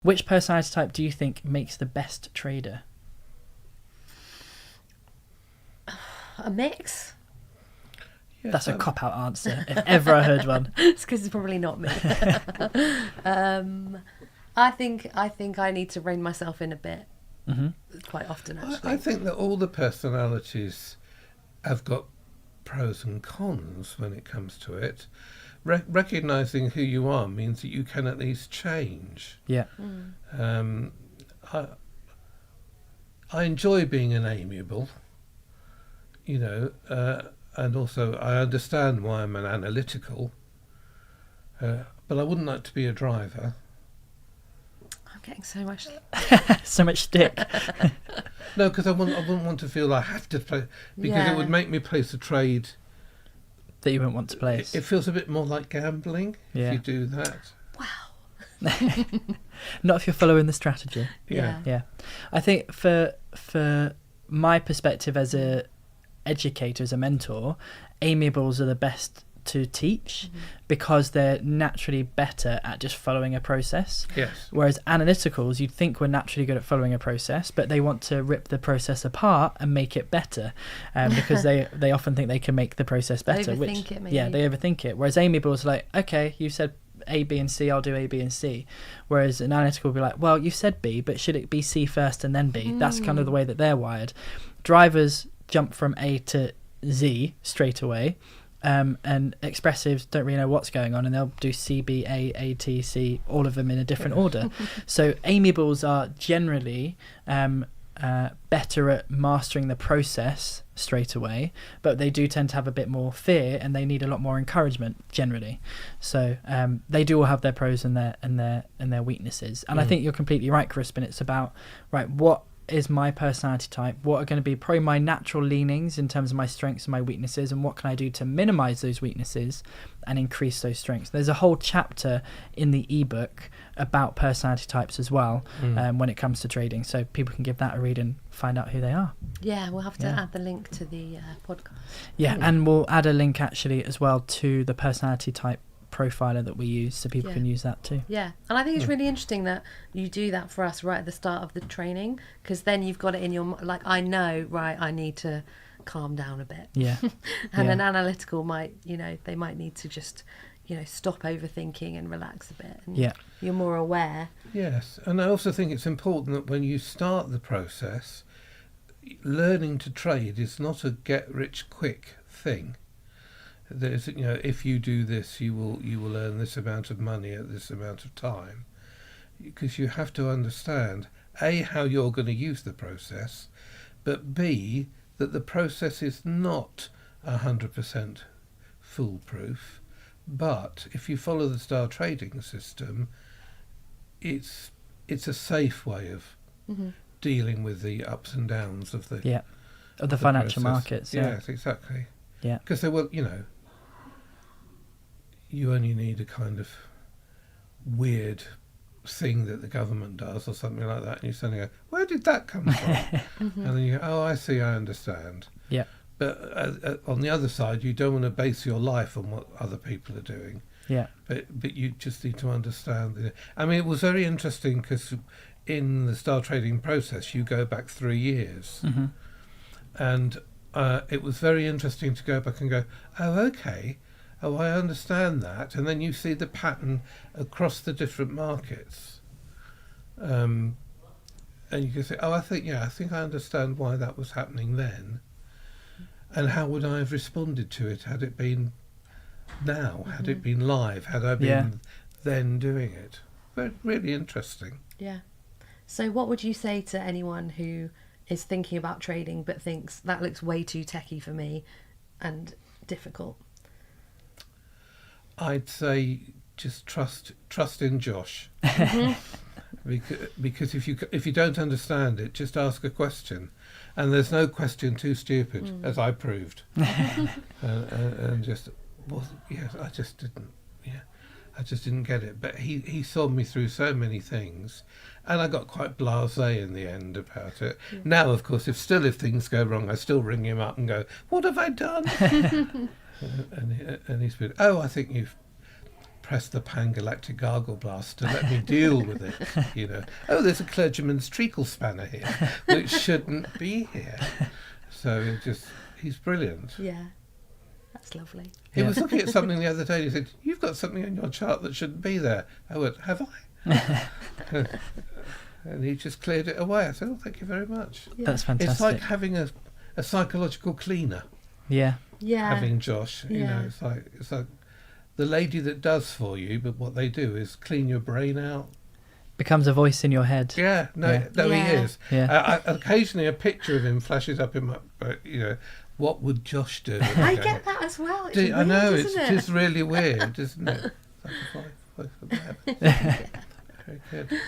Which personality type do you think makes the best trader? A mix. Yes, That's a cop-out answer, if ever I heard one. It's because it's probably not me. I think I need to rein myself in a bit. Mm-hmm. Quite often, actually. I think that all the personalities have got pros and cons when it comes to it. Recognising who you are means that you can at least change. Yeah. I enjoy being an amiable, and also I understand why I'm an analytical, but I wouldn't like to be a driver. I'm getting so much. So much stick. No, because I wouldn't want to feel I have to play, because it would make me place a trade That you wouldn't want to place. It feels a bit more like gambling if you do that. Wow. Not if you're following the strategy. Yeah. I think for my perspective as a educator, as a mentor, amiables are the best to teach because they're naturally better at just following a process. Yes. Whereas analyticals, you'd think were naturally good at following a process, but they want to rip the process apart and make it better, because they often think they can make the process better. Overthink it, maybe. Yeah, they overthink it. Whereas amiables are like, okay, you said A, B, and C, I'll do A, B, and C. Whereas an analytical will be like, well, you said B, but should it be C first and then B? That's kind of the way that they're wired. Drivers jump from A to Z straight away. And expressives don't really know what's going on, and they'll do C, B, A, T, C, all of them in a different order. So amiables are generally better at mastering the process straight away, but they do tend to have a bit more fear, and they need a lot more encouragement generally. So they do all have their pros and their weaknesses. And I think you're completely right, Crispin. It's about, right, what is my personality type, what are going to be probably my natural leanings in terms of my strengths and my weaknesses, and what can I do to minimize those weaknesses and increase those strengths. There's a whole chapter in the ebook about personality types as well, when it comes to trading, so people can give that a read and find out who they are. We'll have to add the link to the podcast. And we'll add a link actually as well to the personality type profiler that we use, so people can use that too. And I think it's really interesting that you do that for us right at the start of the training, because then you've got it in your like, I know, right, I need to calm down a bit. And an analytical might, they might need to just stop overthinking and relax a bit, and you're more aware. Yes, and I also think it's important that when you start the process, learning to trade is not a get rich quick thing. There's, if you do this, you will earn this amount of money at this amount of time, because you have to understand A, how you're going to use the process, but B, that the process is not 100% foolproof. But if you follow the star trading system, it's a safe way of dealing with the ups and downs of the financial process. markets. Yes, exactly. Yeah, because they will, you only need a kind of weird thing that the government does or something like that, and you suddenly go, where did that come from? And then you go, oh, I see, I understand. Yeah. But on the other side, you don't want to base your life on what other people are doing. Yeah. But you just need to understand. I mean, it was very interesting because in the star trading process, you go back 3 years. And it was very interesting to go back and go, oh, okay. Oh, I understand that. And then you see the pattern across the different markets. And you can say, oh, I think I understand why that was happening then. And how would I have responded to it had it been now, had it been live, had I been then doing it? But really interesting. Yeah. So what would you say to anyone who is thinking about trading but thinks that looks way too techie for me and difficult? I'd say just trust in Josh, because if you don't understand it, just ask a question, and there's no question too stupid, as I proved, and just I just didn't get it. But he saw me through so many things, and I got quite blasé in the end about it. Now, of course, if things go wrong, I still ring him up and go, "What have I done?" And he's been, I think you've press the Pan-Galactic Gargle Blast to let me deal with it. You know, oh, there's a clergyman's treacle spanner here, which shouldn't be here. So he's brilliant. Yeah, that's lovely. He was looking at something the other day and he said, "You've got something on your chart that shouldn't be there." I went, "Have I?" And he just cleared it away. I said, "Oh, thank you very much." Yeah. That's fantastic. It's like having a psychological cleaner. Yeah. Having Josh, you know, it's like the lady that does for you, but what they do is clean your brain out. Becomes a voice in your head. He is. Yeah. Occasionally a picture of him flashes up in my, you know, what would Josh do? I get that as well. It's weird, I know, it's isn't it? just really weird, isn't it? Very good.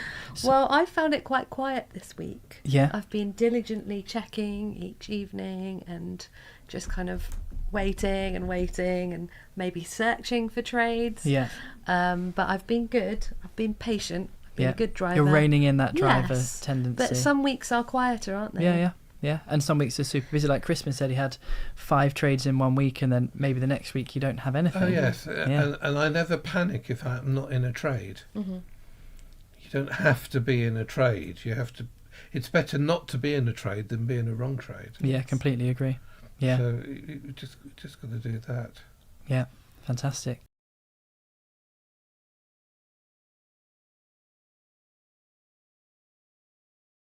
Well, I found it quite quiet this week. Yeah. I've been diligently checking each evening and just kind of waiting and maybe searching for trades. Yeah. But I've been good. I've been patient. I've been a good driver. You're reining in that driver tendency. But some weeks are quieter, aren't they? Yeah. And some weeks are super busy. Like Crispin said, he had 5 trades in 1 week, and then maybe the next week you don't have anything. Oh yes, and I never panic if I'm not in a trade. Mm-hmm. You don't have to be in a trade. You have to. It's better not to be in a trade than be in a wrong trade. Yeah, completely agree. Yeah. So you just got to do that. Yeah, fantastic.